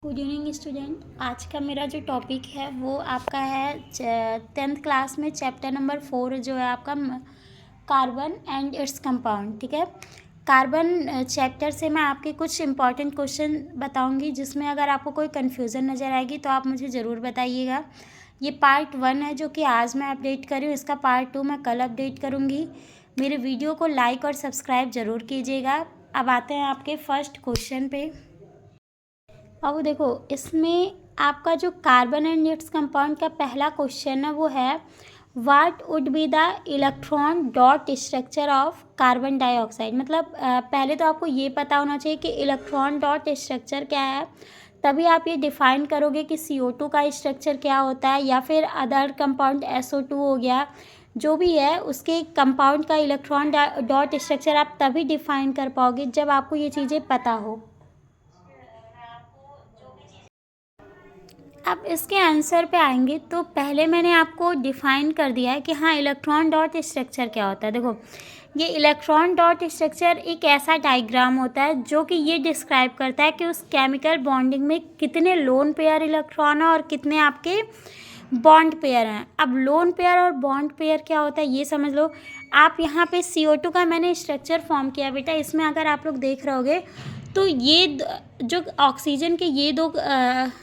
Good evening student. आज का मेरा जो टॉपिक है वो आपका है 10th क्लास में चैप्टर नंबर 4 जो है आपका कार्बन एंड इट्स कंपाउंड। ठीक है, कार्बन चैप्टर से मैं आपके कुछ इंपॉर्टेंट क्वेश्चन बताऊंगी, जिसमें अगर आपको कोई कन्फ्यूज़न नज़र आएगी तो आप मुझे ज़रूर बताइएगा। ये पार्ट 1 है जो कि आज मैं अपडेट कर रही हूँ। इसका पार्ट 2 मैं कल अपडेट करूँगी। मेरे वीडियो को लाइक और सब्सक्राइब ज़रूर कीजिएगा। अब आते हैं आपके फर्स्ट क्वेश्चन पे। अब देखो, इसमें आपका जो कार्बन एंड इट्स कंपाउंड का पहला क्वेश्चन है वो है what would be the electron dot structure of carbon dioxide. मतलब पहले तो आपको ये पता होना चाहिए कि इलेक्ट्रॉन डॉट स्ट्रक्चर क्या है, तभी आप ये डिफाइन करोगे कि CO2 का स्ट्रक्चर क्या होता है, या फिर अदर कंपाउंड SO2 हो गया, जो भी है उसके कंपाउंड का इलेक्ट्रॉन डॉट स्ट्रक्चर आप तभी डिफाइन कर पाओगे जब आपको ये चीज़ें पता हो। अब इसके आंसर पे आएंगे तो पहले मैंने आपको डिफाइन कर दिया है कि हाँ, इलेक्ट्रॉन डॉट स्ट्रक्चर क्या होता है। देखो, ये इलेक्ट्रॉन डॉट स्ट्रक्चर एक ऐसा डायग्राम होता है जो कि ये डिस्क्राइब करता है कि उस केमिकल बॉन्डिंग में कितने लोन पेयर इलेक्ट्रॉन हैं और कितने आपके बॉन्ड पेयर हैं। अब लोन पेयर और बॉन्ड पेयर क्या होता है ये समझ लो। आप यहाँ पे CO2 का मैंने स्ट्रक्चर फॉर्म किया बेटा। इसमें अगर आप लोग देख रहोगे तो ये जो ऑक्सीजन के ये दो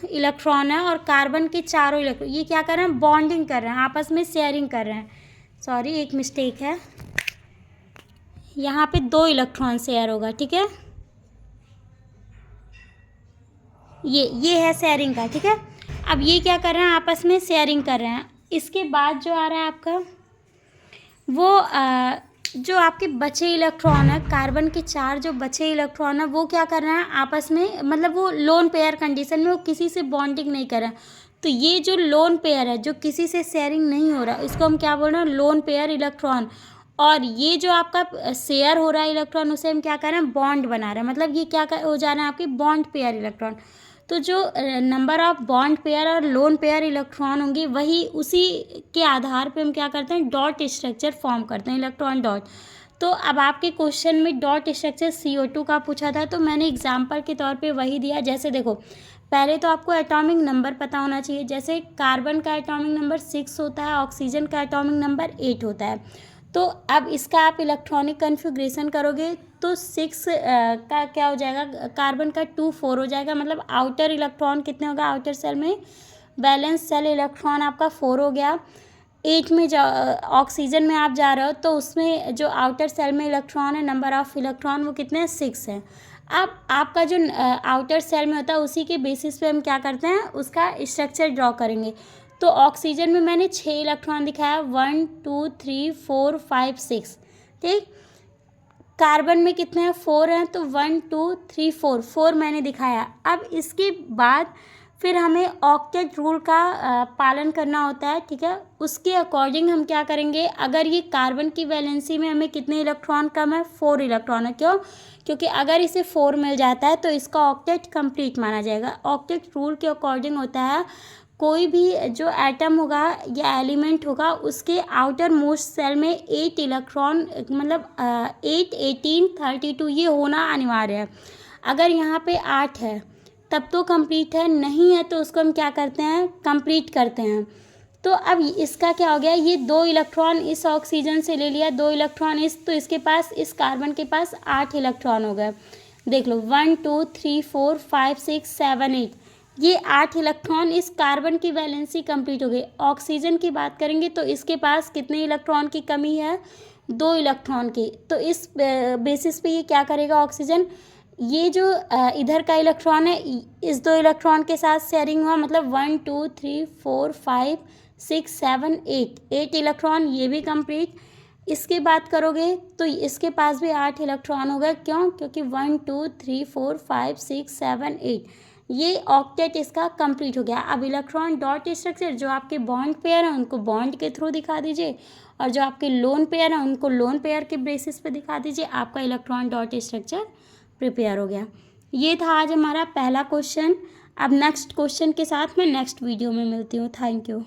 इलेक्ट्रॉन है और कार्बन के चारों इलेक्ट्रॉन ये क्या कर रहे हैं, बॉन्डिंग कर रहे हैं, आपस में शेयरिंग कर रहे हैं। सॉरी, एक मिस्टेक है, यहाँ पे 2 इलेक्ट्रॉन शेयर होगा। ठीक है, ये है शेयरिंग का। ठीक है, अब ये क्या कर रहे हैं, आपस में शेयरिंग कर रहे हैं। इसके बाद जो आ रहा है आपका वो जो आपके बचे इलेक्ट्रॉन है, कार्बन के 4 जो बचे इलेक्ट्रॉन है वो क्या कर रहे हैं आपस में, मतलब वो लोन पेयर कंडीशन में, वो किसी से बॉन्डिंग नहीं कर रहे हैं। तो ये जो लोन पेयर है जो किसी से शेयरिंग नहीं हो रहा, इसको हम क्या बोल रहे हैं, लोन पेयर इलेक्ट्रॉन। और ये जो आपका शेयर हो रहा है इलेक्ट्रॉन, उसे हम क्या कर रहे हैं, बॉन्ड बना रहे हैं। मतलब ये क्या हो जा रहे हैं आपके बॉन्ड पेयर इलेक्ट्रॉन। तो जो नंबर ऑफ बॉन्ड पेयर और लोन पेयर इलेक्ट्रॉन होंगे, वही उसी के आधार पे हम क्या करते हैं, डॉट स्ट्रक्चर फॉर्म करते हैं, इलेक्ट्रॉन डॉट। तो अब आपके क्वेश्चन में डॉट स्ट्रक्चर CO2 का पूछा था, तो मैंने एग्जांपल के तौर पे वही दिया। जैसे देखो, पहले तो आपको एटॉमिक नंबर पता होना चाहिए। जैसे कार्बन का एटॉमिक नंबर 6 होता है, ऑक्सीजन का एटॉमिक नंबर 8 होता है। तो अब इसका आप इलेक्ट्रॉनिक कन्फिग्रेशन करोगे तो 6 का क्या हो जाएगा, कार्बन का 2 4 हो जाएगा। मतलब आउटर इलेक्ट्रॉन कितने होगा, आउटर सेल में बैलेंस सेल इलेक्ट्रॉन आपका 4 हो गया। 8 में ऑक्सीजन में आप जा रहे हो तो उसमें जो आउटर सेल में इलेक्ट्रॉन है, नंबर ऑफ इलेक्ट्रॉन वो कितने हैं, 6 है। अब आपका जो आउटर सेल में होता है उसी के बेसिस पे हम क्या करते हैं, उसका स्ट्रक्चर ड्रॉ करेंगे। तो ऑक्सीजन में मैंने 6 इलेक्ट्रॉन दिखाया, 1 2 3 4 5 6। ठीक, कार्बन में कितने हैं, 4 हैं, तो 1 2 3 4 मैंने दिखाया। अब इसके बाद फिर हमें ऑक्टेट रूल का पालन करना होता है। ठीक है, उसके अकॉर्डिंग हम क्या करेंगे, अगर ये कार्बन की वैलेंसी में हमें कितने इलेक्ट्रॉन कम है, 4 इलेक्ट्रॉन है। क्यों, क्योंकि अगर इसे 4 मिल जाता है तो इसका ऑक्टेट कंप्लीट माना जाएगा। ऑक्टेट रूल के अकॉर्डिंग होता है, कोई भी जो एटम होगा या एलिमेंट होगा उसके आउटर मोस्ट सेल में 8 इलेक्ट्रॉन, मतलब 8 18 32 ये होना अनिवार्य है। अगर यहाँ पे 8 है तब तो कंप्लीट है, नहीं है तो उसको हम क्या करते हैं, कंप्लीट करते हैं। तो अब इसका क्या हो गया, ये 2 इलेक्ट्रॉन इस ऑक्सीजन से ले लिया, 2 इलेक्ट्रॉन तो इसके पास, इस कार्बन के पास 8 इलेक्ट्रॉन हो गए। देख लो, 1 2 3 4 5 6 7 8, ये 8 इलेक्ट्रॉन इस कार्बन की वैलेंसी कंप्लीट हो गई। ऑक्सीजन की बात करेंगे तो इसके पास कितने इलेक्ट्रॉन की कमी है, 2 इलेक्ट्रॉन की। तो इस बेसिस पे ये क्या करेगा ऑक्सीजन, ये जो इधर का इलेक्ट्रॉन है इस 2 इलेक्ट्रॉन के साथ शेयरिंग हुआ, मतलब 1 2 3 4 5 6 7 8 इलेक्ट्रॉन, ये भी कंप्लीट। इसकी बात करोगे तो इसके पास भी 8 इलेक्ट्रॉन हो गए। क्यों, क्योंकि 1 2 3 4 5 6 7 8 ये ऑक्टेट इसका कंप्लीट हो गया। अब इलेक्ट्रॉन डॉट स्ट्रक्चर, जो आपके बॉन्ड पेयर हैं उनको बॉन्ड के थ्रू दिखा दीजिए, और जो आपके लोन पेयर हैं उनको लोन पेयर के बेसिस पे दिखा दीजिए। आपका इलेक्ट्रॉन डॉट स्ट्रक्चर प्रिपेयर हो गया। ये था आज हमारा पहला क्वेश्चन। अब नेक्स्ट क्वेश्चन के साथ मैं नेक्स्ट वीडियो में मिलती हूँ। Thank you.